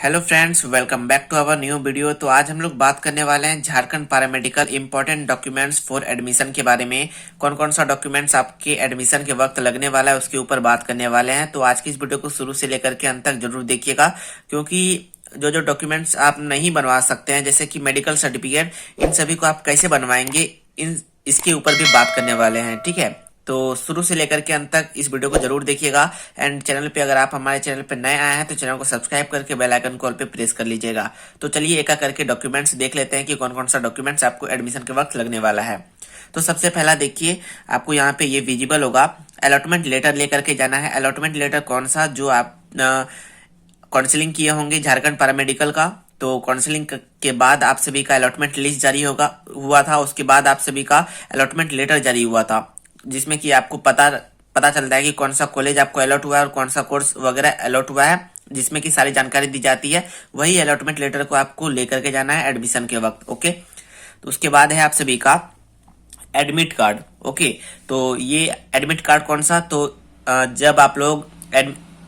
Hello friends, welcome back to our new video. तो आज हम लोग बात करने वाले हैं Jharkhand paramedical important documents for admission के बारे में। कौन कौन सा डॉक्यूमेंट्स आपके एडमिशन के वक्त लगने वाला है उसके ऊपर बात करने वाले हैं। तो आज की इस वीडियो को शुरू से लेकर के अंत तक जरूर देखिएगा, क्योंकि जो जो डॉक्यूमेंट्स आप नहीं बनवा सकते हैं जैसे कि मेडिकल सर्टिफिकेट, इन सभी को आप कैसे बनवाएंगे इन इसके ऊपर भी बात करने वाले हैं। ठीक है, तो शुरू से लेकर के अंत तक इस वीडियो को जरूर देखिएगा। एंड चैनल पे अगर आप हमारे चैनल पे नए आए हैं तो चैनल को सब्सक्राइब करके बेल आइकन कॉल पे प्रेस कर लीजिएगा। तो चलिए एक एक करके डॉक्यूमेंट्स देख लेते हैं कि कौन कौन सा डॉक्यूमेंट्स आपको एडमिशन के वक्त लगने वाला है। तो सबसे पहला देखिए, आपको यहाँ पे ये विजिबल होगा, अलॉटमेंट लेटर लेकर के जाना है। अलॉटमेंट लेटर कौन सा, जो आप काउंसलिंग किए होंगे झारखंड पैरामेडिकल का, तो काउंसलिंग के बाद आप सभी का अलॉटमेंट लिस्ट जारी हुआ था। उसके बाद आप सभी का अलॉटमेंट लेटर जारी हुआ था, जिसमें कि आपको पता चलता है कि कौन सा कॉलेज आपको अलॉट हुआ है और कौन सा कोर्स वगैरह अलॉट हुआ है, जिसमें कि सारी जानकारी दी जाती है। वही अलॉटमेंट लेटर को आपको लेकर के जाना है एडमिशन के वक्त। ओके, तो उसके बाद है आप सभी का एडमिट कार्ड। ओके, तो ये एडमिट कार्ड कौन सा, तो जब आप लोग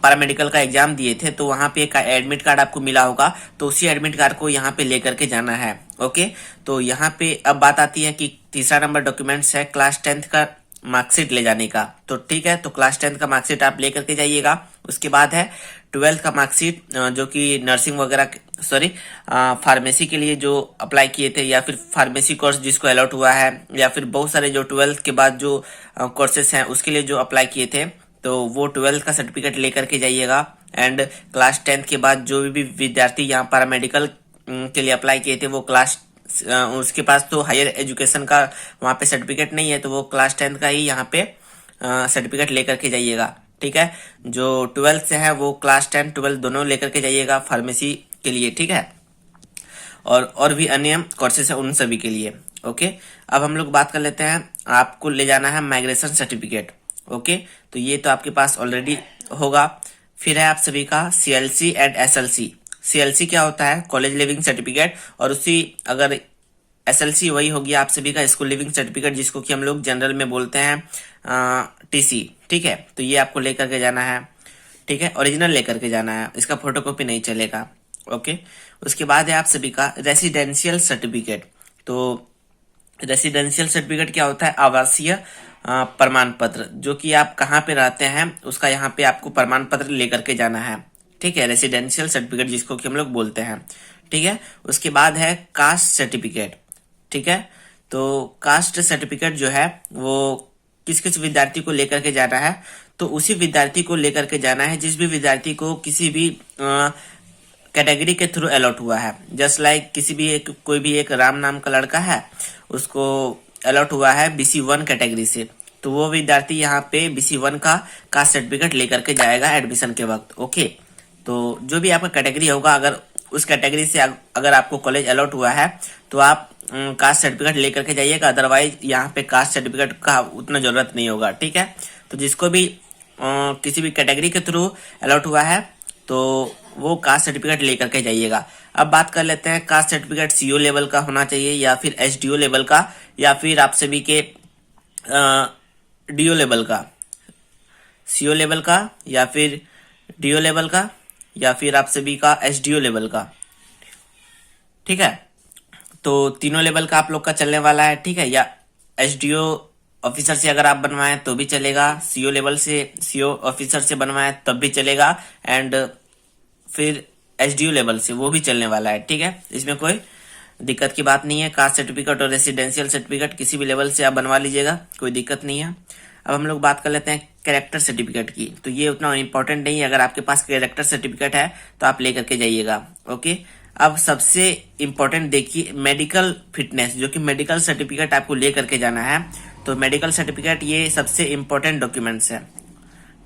पैरामेडिकल का एग्जाम दिए थे तो वहां पे एक एडमिट कार्ड आपको मिला होगा, तो उसी एडमिट कार्ड को यहाँ पे लेकर के जाना है। ओके, तो यहाँ पे अब बात आती है कि तीसरा नंबर डॉक्यूमेंट्स है क्लास 10th का मार्कशीट ले जाने का। तो ठीक है, तो क्लास 10th का मार्कशीट आप लेकर के जाइएगा। उसके बाद है 12th का मार्कशीट, जो कि नर्सिंग वगैरह फार्मेसी के लिए जो अप्लाई किए थे, या फिर फार्मेसी कोर्स जिसको अलॉट हुआ है, या फिर बहुत सारे जो 12th के बाद जो कोर्सेस हैं उसके लिए जो अप्लाई किए थे, तो वो 12th का सर्टिफिकेट लेकर के जाइएगा। एंड क्लास 10th के बाद जो भी विद्यार्थी यहाँ पैरामेडिकल के लिए अप्लाई किए थे वो उसके पास तो हायर एजुकेशन का वहाँ पे सर्टिफिकेट नहीं है, तो वो क्लास 10th का ही यहाँ पे सर्टिफिकेट लेकर के जाइएगा। ठीक है, जो 12th से है वो क्लास 10 12 दोनों लेकर के जाइएगा फार्मेसी के लिए। ठीक है, और भी अन्य कोर्सेस है उन सभी के लिए। ओके, अब हम लोग बात कर लेते हैं, आपको ले जाना है माइग्रेशन सर्टिफिकेट। ओके, तो ये तो आपके पास ऑलरेडी होगा। फिर है आप सभी का CLC एंड SLC। CLC क्या होता है, कॉलेज लिविंग सर्टिफिकेट, और उसी अगर SLC वही होगी आप सभी का स्कूल लिविंग सर्टिफिकेट, जिसको कि हम लोग जनरल में बोलते हैं TC। ठीक है, तो ये आपको लेकर के जाना है। ठीक है, ओरिजिनल लेकर के जाना है, इसका फोटोकॉपी नहीं चलेगा। ओके, उसके बाद है आप सभी का रेसिडेंशियल सर्टिफिकेट। तो रेसिडेंशियल सर्टिफिकेट क्या होता है, आवासीय प्रमाण पत्र, जो कि आप कहाँ पे रहते हैं उसका यहाँ पे आपको प्रमाण पत्र लेकर के जाना है। ठीक है, रेसिडेंशियल सर्टिफिकेट जिसको कि हम लोग बोलते हैं। ठीक है, उसके बाद है कास्ट सर्टिफिकेट। ठीक है, तो कास्ट सर्टिफिकेट जो है वो किस किस विद्यार्थी को लेकर के जाना है, तो उसी विद्यार्थी को लेकर के जाना है जिस भी विद्यार्थी को किसी भी कैटेगरी के थ्रू अलॉट हुआ है। जस्ट लाइक किसी भी कोई भी एक राम नाम का लड़का है, उसको अलॉट हुआ है BC1 कैटेगरी से, तो वो विद्यार्थी यहाँ पे BC1 का कास्ट सर्टिफिकेट लेकर के जाएगा एडमिशन के वक्त। ओके, तो जो भी आपका कैटेगरी होगा, अगर उस कैटेगरी से अगर आपको कॉलेज अलॉट हुआ है तो आप कास्ट सर्टिफिकेट लेकर के जाइएगा, अदरवाइज यहाँ पे कास्ट सर्टिफिकेट का उतना जरूरत नहीं होगा। ठीक है, तो जिसको भी किसी भी कैटेगरी के थ्रू अलॉट हुआ है तो वो कास्ट सर्टिफिकेट लेकर के जाइएगा। अब बात कर लेते हैं, कास्ट सर्टिफिकेट CO लेवल का होना चाहिए, या फिर SDO लेवल का, या फिर आप सभी के DO लेवल का, CO लेवल का, या फिर DO लेवल का, या फिर आप सभी का SDO लेवल का। ठीक है, तो तीनों लेवल का आप लोग का चलने वाला है। ठीक है, या SDO ऑफिसर से अगर आप बनवाएं तो भी चलेगा, CO लेवल से CO ऑफिसर से बनवाएं तब भी चलेगा, एंड फिर SDO लेवल से वो भी चलने वाला है। ठीक है, इसमें कोई दिक्कत की बात नहीं है। कास्ट सर्टिफिकेट और रेसिडेंशियल सर्टिफिकेट किसी भी लेवल से आप बनवा लीजिएगा, कोई दिक्कत नहीं है। अब हम लोग बात कर लेते हैं कैरेक्टर सर्टिफिकेट की, तो ये उतना इंपॉर्टेंट नहीं है, अगर आपके पास कैरेक्टर सर्टिफिकेट है तो आप लेकर के जाइएगा। ओके, अब सबसे इंपॉर्टेंट देखिए मेडिकल फिटनेस, जो कि मेडिकल सर्टिफिकेट आपको लेकर के जाना है। तो मेडिकल सर्टिफिकेट ये सबसे इंपॉर्टेंट डॉक्यूमेंट्स है।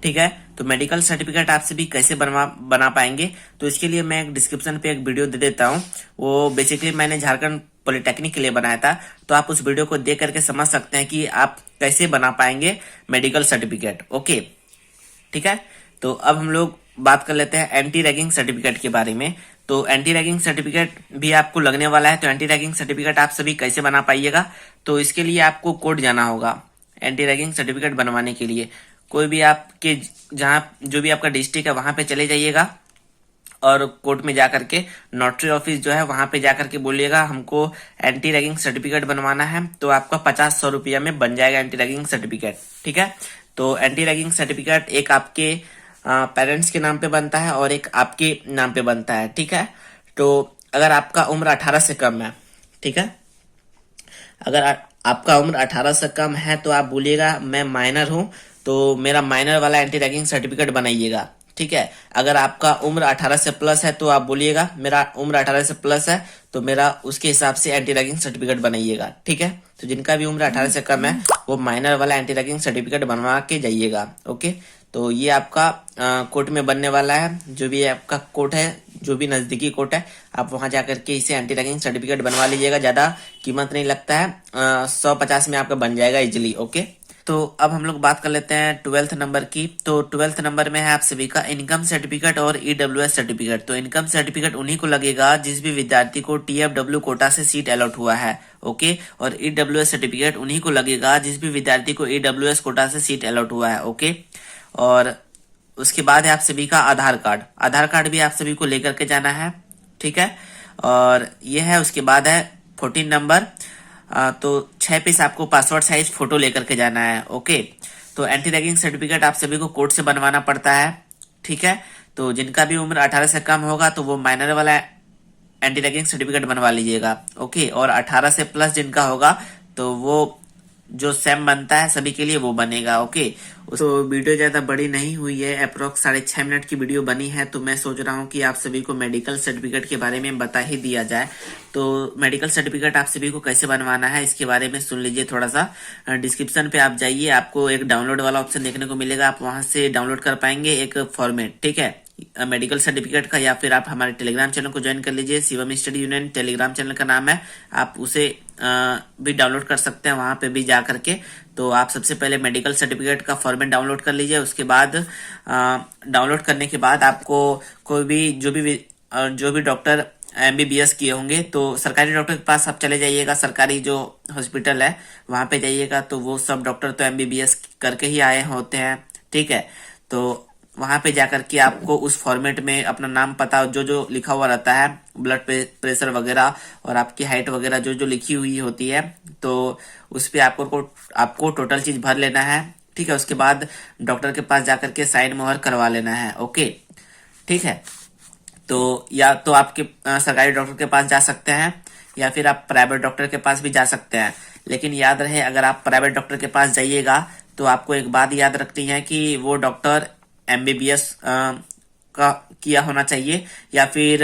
ठीक है, तो मेडिकल सर्टिफिकेट आप सभी कैसे बना पाएंगे, तो इसके लिए मैं एक डिस्क्रिप्शन पे एक वीडियो दे देता हूँ। वो बेसिकली मैंने झारखंड पॉलिटेक्निक के लिए बनाया था, तो आप उस वीडियो को देख करके समझ सकते हैं कि आप कैसे बना पाएंगे मेडिकल सर्टिफिकेट। ओके, ठीक है, तो अब हम लोग बात कर लेते हैं एंटी रैगिंग सर्टिफिकेट के बारे में। तो एंटी रैगिंग सर्टिफिकेट भी आपको लगने वाला है, तो एंटी रैगिंग सर्टिफिकेट आप सभी कैसे बना पाइएगा, तो इसके लिए आपको कोर्ट जाना होगा एंटी रैगिंग सर्टिफिकेट बनवाने के लिए। कोई भी आपके जहाँ जो भी आपका डिस्ट्रिक्ट है वहां पे चले जाइएगा, और कोर्ट में जाकर के नोटरी ऑफिस जो है वहां पे जाकर के बोलिएगा हमको एंटी रैगिंग सर्टिफिकेट बनवाना है, तो आपका 50-100 रुपया में बन जाएगा एंटी रैगिंग सर्टिफिकेट। ठीक है, तो एंटी रैगिंग सर्टिफिकेट एक आपके पेरेंट्स के नाम पे बनता है और एक आपके नाम पे बनता है। ठीक है, तो अगर आपका उम्र 18 से कम है, ठीक है, अगर आपका उम्र 18 से कम है तो आप बोलिएगा मैं माइनर हूं, तो मेरा माइनर वाला एंटी रैगिंग सर्टिफिकेट बनाइएगा। ठीक है, अगर आपका उम्र 18 से प्लस है तो आप बोलिएगा मेरा उम्र 18 से प्लस है, तो मेरा उसके हिसाब से एंटी रैगिंग सर्टिफिकेट बनाइएगा। ठीक है, तो जिनका भी उम्र 18 से कम है वो माइनर वाला एंटी रैगिंग सर्टिफिकेट बनवा के जाइएगा। ओके, तो ये आपका कोर्ट में बनने वाला है, जो भी आपका कोर्ट है, जो भी नजदीकी कोर्ट है, आप वहां जाकर के इसे एंटी रैगिंग सर्टिफिकेट बनवा लीजिएगा। ज्यादा कीमत नहीं लगता है, 150 में आपका बन जाएगा इजिली। ओके, तो अब हम लोग बात कर लेते हैं 12th नंबर की। तो 12th नंबर में है आप सभी का इनकम सर्टिफिकेट और ईडब्ल्यूएस सर्टिफिकेट। तो इनकम सर्टिफिकेट उन्हीं को लगेगा जिस भी विद्यार्थी को टीएफडब्ल्यू कोटा से सीट अलॉट हुआ है। ओके, और ईडब्ल्यूएस सर्टिफिकेट उन्हीं को लगेगा जिस भी विद्यार्थी को ईडब्ल्यूएस कोटा से सीट अलॉट हुआ है। ओके, और उसके बाद है आप सभी का आधार कार्ड। आधार कार्ड भी आप सभी को लेकर के जाना है। ठीक है, और ये है उसके बाद है 14 नंबर। तो 6 पीस आपको पासपोर्ट साइज फोटो लेकर के जाना है। ओके, तो एंटी रैगिंग सर्टिफिकेट आप सभी को कोर्ट से बनवाना पड़ता है। ठीक है, तो जिनका भी उम्र 18 से कम होगा तो वो माइनर वाला एंटी रैगिंग सर्टिफिकेट बनवा लीजिएगा। ओके, और 18 से प्लस जिनका होगा तो वो जो सेम बनता है सभी के लिए वो बनेगा। ओके, तो वीडियो ज्यादा बड़ी नहीं हुई है, अप्रोक्स 6.5 मिनट की वीडियो बनी है, तो मैं सोच रहा हूँ कि आप सभी को मेडिकल सर्टिफिकेट के बारे में बता ही दिया जाए। तो मेडिकल सर्टिफिकेट आप सभी को कैसे बनवाना है इसके बारे में सुन लीजिए थोड़ा सा। डिस्क्रिप्शन पे आप जाइए, आपको एक डाउनलोड वाला ऑप्शन देखने को मिलेगा, आप वहां से डाउनलोड कर पाएंगे एक फॉर्मेट। ठीक है, मेडिकल सर्टिफिकेट का, या फिर आप हमारे टेलीग्राम चैनल को ज्वाइन कर लीजिए, Shivam study union Telegram channel का नाम है, आप उसे भी डाउनलोड कर सकते हैं वहां पे भी जा करके। तो आप सबसे पहले मेडिकल सर्टिफिकेट का फॉर्मेट डाउनलोड कर लीजिए। उसके बाद डाउनलोड करने के बाद आपको कोई भी जो भी डॉक्टर एमबीबीएस किए होंगे तो सरकारी डॉक्टर के पास आप चले जाइएगा, सरकारी जो हॉस्पिटल है वहां पे जाइएगा, तो वो सब डॉक्टर तो एमबीबीएस करके ही आए होते हैं। ठीक है, तो वहां पे जाकर के आपको उस फॉर्मेट में अपना नाम, पता, जो जो लिखा हुआ रहता है, ब्लड प्रेशर वगैरह और आपकी हाइट वगैरह जो जो लिखी हुई होती है, तो उस पे आपको टोटल चीज भर लेना है। ठीक है, उसके बाद डॉक्टर के पास जाकर के साइन मोहर करवा लेना है। ओके, ठीक है, तो या तो आपके सरकारी डॉक्टर के पास जा सकते हैं या फिर आप प्राइवेट डॉक्टर के पास भी जा सकते हैं। लेकिन याद रहे, अगर आप प्राइवेट डॉक्टर के पास जाइएगा तो आपको एक बात याद रखनी है कि वो डॉक्टर एमबीबीएस का किया होना चाहिए, या फिर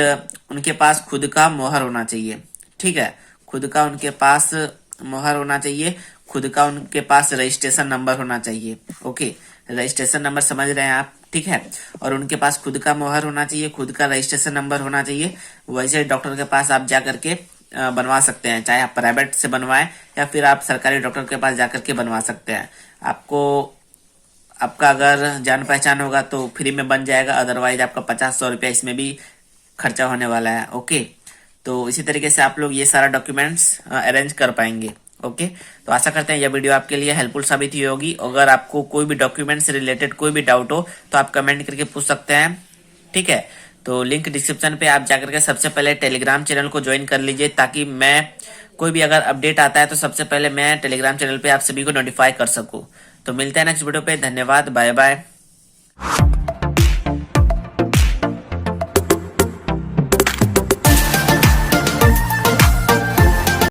उनके पास खुद का मोहर होना चाहिए। ठीक है, खुद का उनके पास मोहर होना चाहिए, खुद का उनके पास रजिस्ट्रेशन नंबर होना चाहिए। ओके, रजिस्ट्रेशन नंबर समझ रहे हैं आप? ठीक है, और उनके पास खुद का मोहर होना चाहिए, खुद का रजिस्ट्रेशन नंबर होना चाहिए। वैसे डॉक्टर के पास आप जा करके बनवा सकते हैं, चाहे आप प्राइवेट से बनवाएं या फिर आप सरकारी डॉक्टर के पास जाकर के बनवा सकते हैं। आपका अगर जान पहचान होगा तो फ्री में बन जाएगा, अदरवाइज आपका 50-100 रुपया इसमें भी खर्चा होने वाला है। ओके, तो इसी तरीके से आप लोग ये सारा डॉक्यूमेंट्स अरेंज कर पाएंगे। ओके, तो आशा करते हैं यह वीडियो आपके लिए हेल्पफुल साबित हुई होगी। अगर आपको कोई भी डॉक्यूमेंट से रिलेटेड कोई भी डाउट हो तो आप कमेंट करके पूछ सकते हैं। ठीक है, तो लिंक डिस्क्रिप्शन पे आप जाकर के सबसे पहले टेलीग्राम चैनल को ज्वाइन कर लीजिए, ताकि मैं कोई भी अगर अपडेट आता है तो सबसे पहले मैं टेलीग्राम चैनल पे आप सभी को नोटिफाई कर सकूं। तो मिलते हैं नेक्स्ट वीडियो पे, धन्यवाद, बाय बाय।